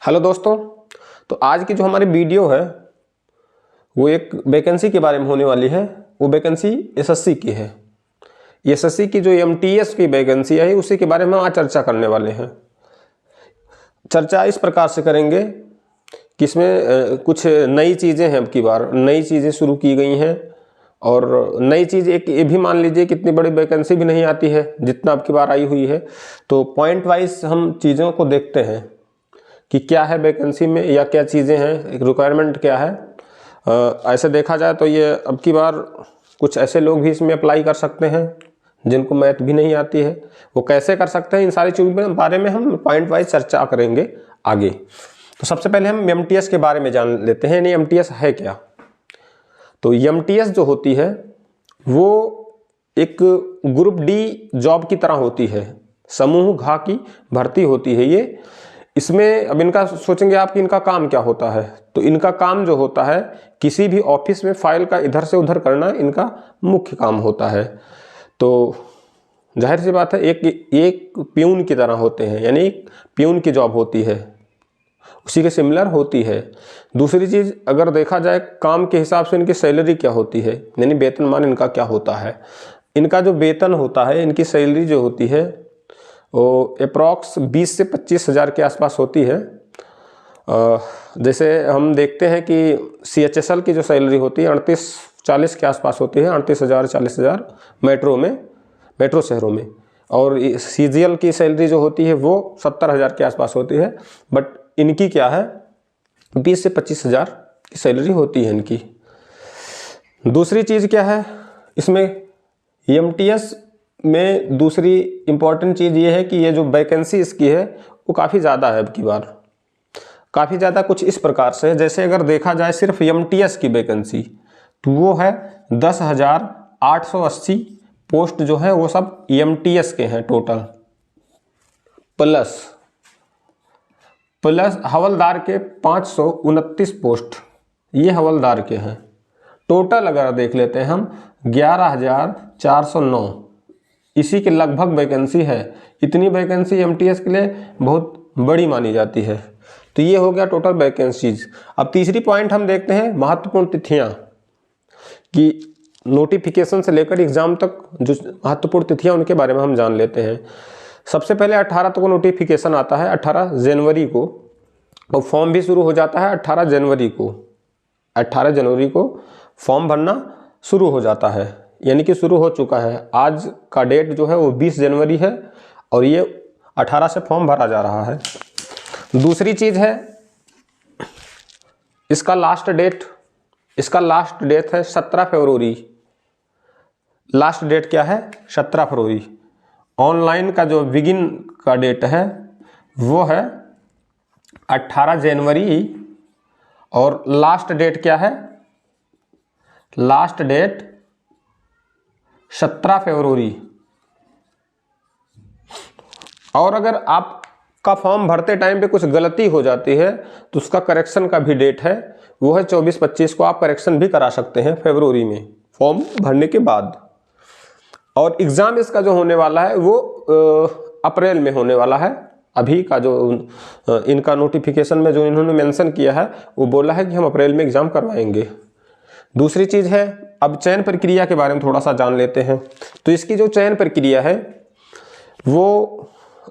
Hello दोस्तों। तो आज की जो हमारी वीडियो है वो एक वैकेंसी के बारे में होने वाली है। वो वैकेंसी एसएससी की है। एसएससी की जो एमटीएस की वैकेंसी है उसी के बारे में आज चर्चा करने वाले हैं। चर्चा इस प्रकार से करेंगे कि इसमें कुछ नई चीज़ें हैं। अब की बार नई चीज़ें शुरू की गई हैं और नई चीज़ एक ये भी मान लीजिए कि इतनी बड़ी वैकेंसी भी नहीं आती है जितना अब की बार आई हुई है। तो पॉइंट वाइज हम चीज़ों को देखते हैं कि क्या है वैकेंसी में या क्या चीज़ें हैं, एक रिक्वायरमेंट क्या है। ऐसे देखा जाए तो ये अब की बार कुछ ऐसे लोग भी इसमें अप्लाई कर सकते हैं जिनको मैथ भी नहीं आती है, वो कैसे कर सकते हैं। इन सारी चीज़ों के बारे में हम पॉइंट वाइज चर्चा करेंगे आगे। तो सबसे पहले हम एमटीएस के बारे में जान लेते हैं, यानी एमटीएस है क्या। तो एमटीएस जो होती है वो एक ग्रुप डी जॉब की तरह होती है, समूह घ की भर्ती होती है ये। इसमें अब इनका सोचेंगे आप कि इनका काम क्या होता है। तो इनका काम जो होता है किसी भी ऑफिस में फाइल का इधर से उधर करना इनका मुख्य काम होता है। तो जाहिर सी बात है एक प्यून की तरह होते हैं, यानी एक प्यून की जॉब होती है, उसी के सिमिलर होती है। दूसरी चीज़ अगर देखा जाए काम के हिसाब से इनकी सैलरी क्या होती है, यानी वेतनमान इनका क्या होता है। इनका जो वेतन होता है, इनकी सैलरी जो होती है वो अप्रॉक्स 20 से 25 हज़ार के आसपास होती है। जैसे हम देखते हैं कि सीएचएसएल की जो सैलरी होती है 38-40 के आसपास होती है, 38,000 40,000 मेट्रो शहरों में। और सीजीएल की सैलरी जो होती है वो 70,000 के आसपास होती है। बट इनकी क्या है, 20 से 25 हज़ार की सैलरी होती है इनकी। दूसरी चीज़ क्या है इसमें एमटीएस में, दूसरी इम्पॉर्टेंट चीज़ ये है कि ये जो वैकेंसी इसकी है वो काफ़ी ज़्यादा है। अब की बार काफ़ी ज़्यादा कुछ इस प्रकार से, जैसे अगर देखा जाए सिर्फ एमटीएस की वैकेंसी तो वो है 10,880 पोस्ट जो है वो सब एमटीएस के हैं टोटल, प्लस हवलदार के 529 पोस्ट ये हवलदार के हैं। टोटल अगर देख लेते हैं हम 11,409 इसी के लगभग वैकेंसी है। इतनी वैकेंसी एमटीएस के लिए बहुत बड़ी मानी जाती है। तो ये हो गया टोटल वैकेंसीज। अब तीसरी पॉइंट हम देखते हैं महत्वपूर्ण तिथियां, कि नोटिफिकेशन से लेकर एग्जाम तक जो महत्वपूर्ण तिथियां उनके बारे में हम जान लेते हैं। सबसे पहले 18 को नोटिफिकेशन आता है, 18 जनवरी को, और फॉर्म भी शुरू हो जाता है 18 जनवरी को। 18 जनवरी को फॉर्म भरना शुरू हो जाता है, यानी कि शुरू हो चुका है। आज का डेट जो है वो 20 जनवरी है और ये 18 से फॉर्म भरा जा रहा है। दूसरी चीज़ है इसका लास्ट डेट है 17 फरवरी। लास्ट डेट क्या है, 17 फरवरी। ऑनलाइन का जो बिगिन का डेट है वो है 18 जनवरी और लास्ट डेट क्या है, लास्ट डेट 17 फरवरी। और अगर आपका फॉर्म भरते टाइम पे कुछ गलती हो जाती है तो उसका करेक्शन का भी डेट है, वो है 24-25 को। आप करेक्शन भी करा सकते हैं फरवरी में फॉर्म भरने के बाद। और एग्ज़ाम इसका जो होने वाला है वो अप्रैल में होने वाला है। अभी का जो इनका नोटिफिकेशन में जो इन्होंने मेंशन किया है वो बोला है कि हम अप्रैल में एग्ज़ाम करवाएंगे। दूसरी चीज़ है, अब चयन प्रक्रिया के बारे में थोड़ा सा जान लेते हैं। तो इसकी जो चयन प्रक्रिया है वो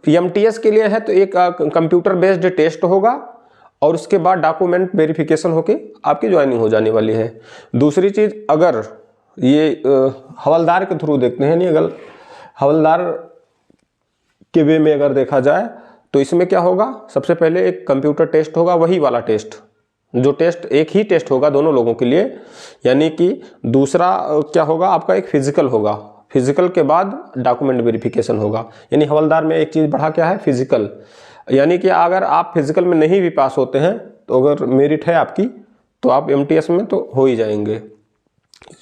एमटीएस के लिए है तो एक कंप्यूटर बेस्ड टेस्ट होगा और उसके बाद डॉक्यूमेंट वेरिफिकेशन होके आपकी ज्वाइनिंग हो जाने वाली है। दूसरी चीज़, अगर ये हवलदार के थ्रू देखते हैं, नहीं अगर हवलदार के वे में अगर देखा जाए तो इसमें क्या होगा, सबसे पहले एक कंप्यूटर टेस्ट होगा, वही वाला टेस्ट जो टेस्ट एक ही टेस्ट होगा दोनों लोगों के लिए। यानी कि दूसरा क्या होगा, आपका एक फिजिकल होगा, फिजिकल के बाद डॉक्यूमेंट वेरिफिकेशन होगा। यानी हवलदार में एक चीज़ बढ़ा क्या है, फिजिकल। यानी कि अगर आप फिजिकल में नहीं भी पास होते हैं तो अगर मेरिट है आपकी तो आप एमटीएस में तो हो ही जाएंगे।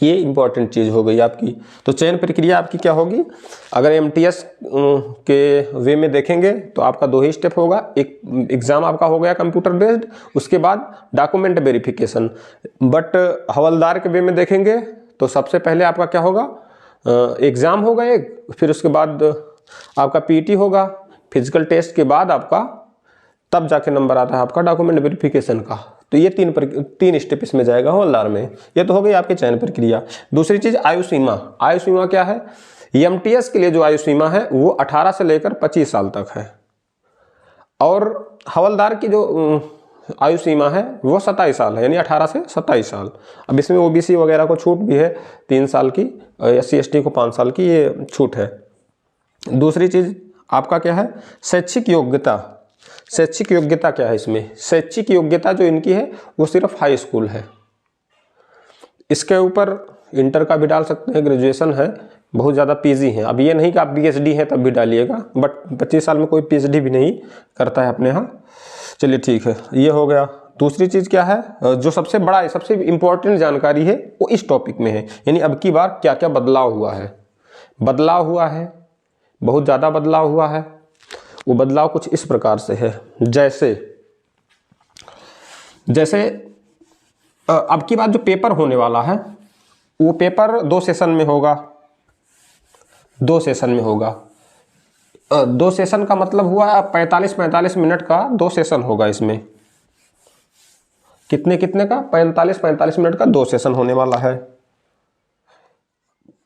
ये इंपॉर्टेंट चीज़ हो गई आपकी। तो चयन प्रक्रिया आपकी क्या होगी, अगर एमटीएस के वे में देखेंगे तो आपका 2 ही स्टेप होगा। एक एग्ज़ाम आपका हो गया कंप्यूटर बेस्ड, उसके बाद डॉक्यूमेंट वेरिफिकेशन। बट हवलदार के वे में देखेंगे तो सबसे पहले आपका क्या होगा, एग्ज़ाम होगा एक, फिर उसके बाद आपका पीटी होगा, फिजिकल टेस्ट के बाद आपका तब जाके नंबर आता है आपका डॉक्यूमेंट वेरिफिकेशन का। तो ये तीन स्टेप इसमें जाएगा हवलदार में। ये तो हो गई आपकी चयन प्रक्रिया। दूसरी चीज आयु सीमा। आयु सीमा क्या है? एमटीएस के लिए जो आयु सीमा है वो 18 से लेकर 25 साल तक है, और हवलदार की जो आयु सीमा है वो 27 साल है, यानी 18 से 27 साल। अब इसमें ओबीसी वगैरह को छूट भी है 3 साल की, SC ST को 5 साल की ये छूट है। दूसरी चीज आपका क्या है? शैक्षिक योग्यता। शैक्षिक योग्यता क्या है इसमें? शैक्षिक योग्यता जो इनकी है वो सिर्फ हाई स्कूल है। इसके ऊपर इंटर का भी डाल सकते हैं, ग्रेजुएशन है, बहुत ज़्यादा पीजी है। अब ये नहीं कि आप PhD है तब भी डालिएगा, बट 25 साल में कोई PhD भी नहीं करता है अपने यहाँ। चलिए ठीक है, ये हो गया। दूसरी चीज़ क्या है? जो सबसे बड़ा सबसे इम्पोर्टेंट जानकारी है वो इस टॉपिक में है, यानी अब की बार क्या क्या बदलाव हुआ है। बदलाव हुआ है, बहुत ज़्यादा बदलाव हुआ है। वो बदलाव कुछ इस प्रकार से है, जैसे अब की बार जो पेपर होने वाला है वो पेपर 2 सेशन में होगा। 2 सेशन में होगा। 2 सेशन का मतलब हुआ 45-45 मिनट का 2 सेशन होगा। इसमें कितने का? 45-45 मिनट का 2 सेशन होने वाला है।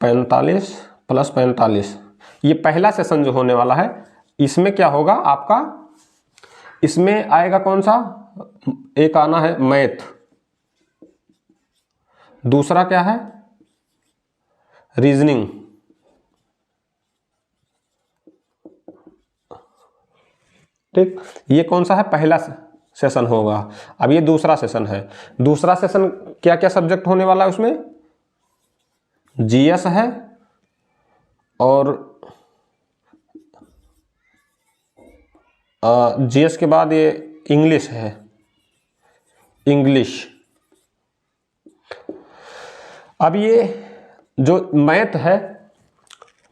45 + 45, ये पहला सेशन जो होने वाला है इसमें क्या होगा आपका? इसमें आएगा कौन सा? एक आना है मैथ, दूसरा क्या है? रीजनिंग, ठीक। ये कौन सा है? पहला सेशन होगा। अब ये दूसरा सेशन है। दूसरा सेशन क्या क्या सब्जेक्ट होने वाला है उसमें? GS है, और GS के बाद ये इंग्लिश है, इंग्लिश। अब ये जो मैथ है,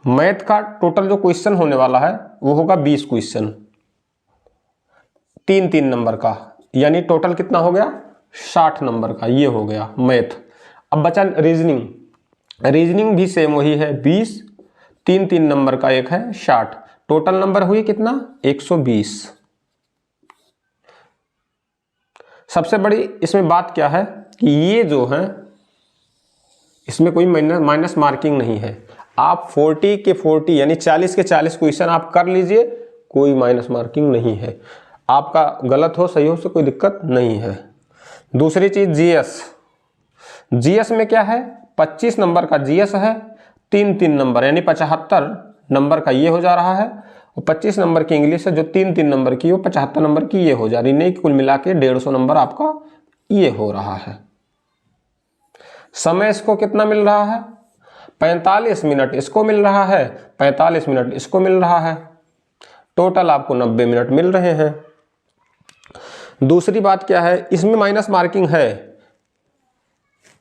मैथ का टोटल जो क्वेश्चन होने वाला है वो होगा 20 क्वेश्चन, 3-3 नंबर का, यानी टोटल कितना हो गया? 60 नंबर का ये हो गया मैथ। अब बचा रीजनिंग। रीजनिंग भी सेम वही है, 20, 3-3 नंबर का एक है 60, टोटल नंबर हुई कितना? 120। सबसे बड़ी इसमें बात क्या है कि ये जो है इसमें कोई माइनस मार्किंग नहीं है। आप 40 के 40 यानी 40 के 40 क्वेश्चन आप कर लीजिए, कोई माइनस मार्किंग नहीं है। आपका गलत हो सही हो से कोई दिक्कत नहीं है। दूसरी चीज जीएस में क्या है? 25 नंबर का जीएस है, 3-3 नंबर यानी 75 नंबर का ये हो जा रहा है, और 25 नंबर की इंग्लिश है जो 3-3 नंबर की वो 75 नंबर की ये हो जा रही, नहीं कुल मिला के 150 नंबर आपका ये हो रहा है। समय इसको कितना मिल रहा है? 45 मिनट इसको मिल रहा है, 45 मिनट इसको मिल रहा है, टोटल आपको 90 मिनट मिल रहे हैं। दूसरी बात क्या है? इसमें माइनस मार्किंग है,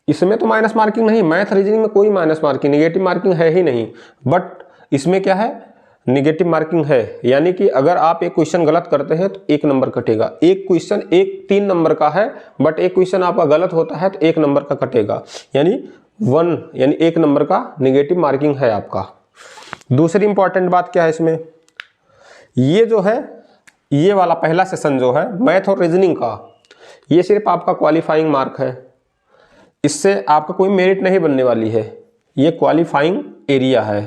इसमें तो माइनस मार्किंग नहीं, मैथ रीजनिंग में कोई माइनस मार्किंग, निगेटिव मार्किंग है ही नहीं, बट इसमें क्या है? निगेटिव मार्किंग है, यानी कि अगर आप एक क्वेश्चन गलत करते हैं तो 1 नंबर कटेगा। एक क्वेश्चन 3 नंबर का है, बट एक क्वेश्चन आपका गलत होता है तो 1 नंबर का कटेगा, यानी 1 नंबर का निगेटिव मार्किंग है आपका। दूसरी इंपॉर्टेंट बात क्या है इसमें? ये जो है ये वाला पहला सेशन जो है मैथ और रीजनिंग का, ये सिर्फ आपका क्वालिफाइंग मार्क है, इससे आपका कोई मेरिट नहीं बनने वाली है, ये क्वालिफाइंग एरिया है।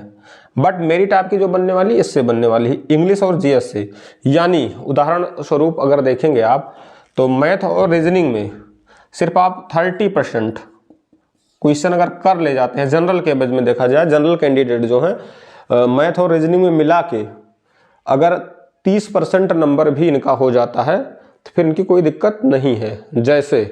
बट मेरिट आपकी जो बनने वाली इससे बनने वाली है, इंग्लिश और जीएस से। यानी उदाहरण स्वरूप अगर देखेंगे आप तो मैथ और रीजनिंग में सिर्फ आप 30% क्वेश्चन अगर कर ले जाते हैं, जनरल के एवरेज में देखा जाए, जनरल कैंडिडेट जो है मैथ और रीजनिंग में मिला के अगर 30% नंबर भी इनका हो जाता है तो फिर इनकी कोई दिक्कत नहीं है। जैसे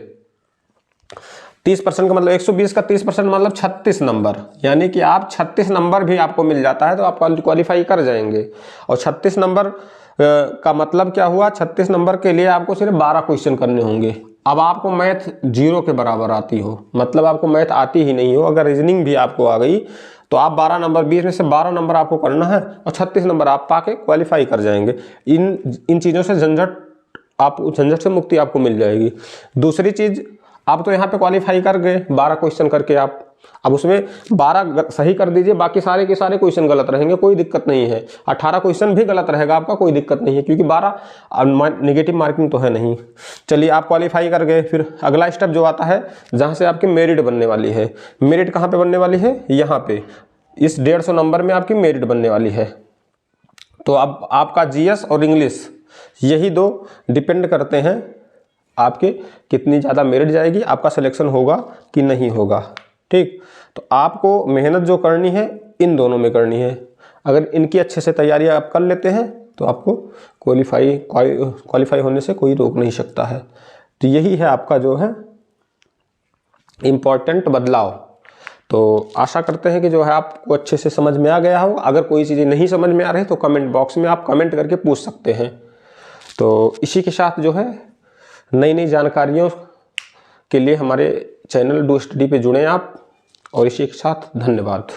30% का मतलब 120 का 30% मतलब 36 नंबर, यानी कि आप 36 नंबर भी आपको मिल जाता है तो आप क्वालिफाई कर जाएंगे। और 36 नंबर का मतलब क्या हुआ? 36 नंबर के लिए आपको सिर्फ 12 क्वेश्चन करने होंगे। अब आपको मैथ 0 के बराबर आती हो, मतलब आपको मैथ आती ही नहीं हो, अगर रीजनिंग भी आपको आ गई तो आप 12 नंबर 20 में से 12 नंबर आपको करना है और 36 नंबर आप पाके क्वालिफाई कर जाएंगे। इन चीज़ों से झंझट से मुक्ति आपको मिल जाएगी। दूसरी चीज़, आप तो यहाँ पे क्वालिफाई कर गए 12 क्वेश्चन करके आप, अब उसमें 12 सही कर दीजिए, बाकी सारे के सारे क्वेश्चन गलत रहेंगे, कोई दिक्कत नहीं है। 18 क्वेश्चन भी गलत रहेगा आपका, कोई दिक्कत नहीं है, क्योंकि 12 नेगेटिव मार्किंग तो है नहीं। चलिए आप क्वालिफाई कर गए, फिर अगला स्टेप जो आता है जहाँ से आपकी मेरिट बनने वाली है। मेरिट कहाँ पे बनने वाली है? यहाँ पे, इस 150 नंबर में आपकी मेरिट बनने वाली है। तो अब आपका जीएस और इंग्लिश, यही दो डिपेंड करते हैं आपके कितनी ज़्यादा मेरिट जाएगी, आपका सिलेक्शन होगा कि नहीं होगा। ठीक, तो आपको मेहनत जो करनी है इन दोनों में करनी है। अगर इनकी अच्छे से तैयारी आप कर लेते हैं तो आपको क्वालिफाई होने से कोई रोक नहीं सकता है। तो यही है आपका जो है इम्पॉर्टेंट बदलाव। तो आशा करते हैं कि जो है आपको अच्छे से समझ में आ गया हो। अगर कोई चीज़ें नहीं समझ में आ रही तो कमेंट बॉक्स में आप कमेंट करके पूछ सकते हैं। तो इसी के साथ जो है नई नई जानकारियों के लिए हमारे चैनल डू स्टडी पे जुड़ें आप, और इसी के साथ धन्यवाद।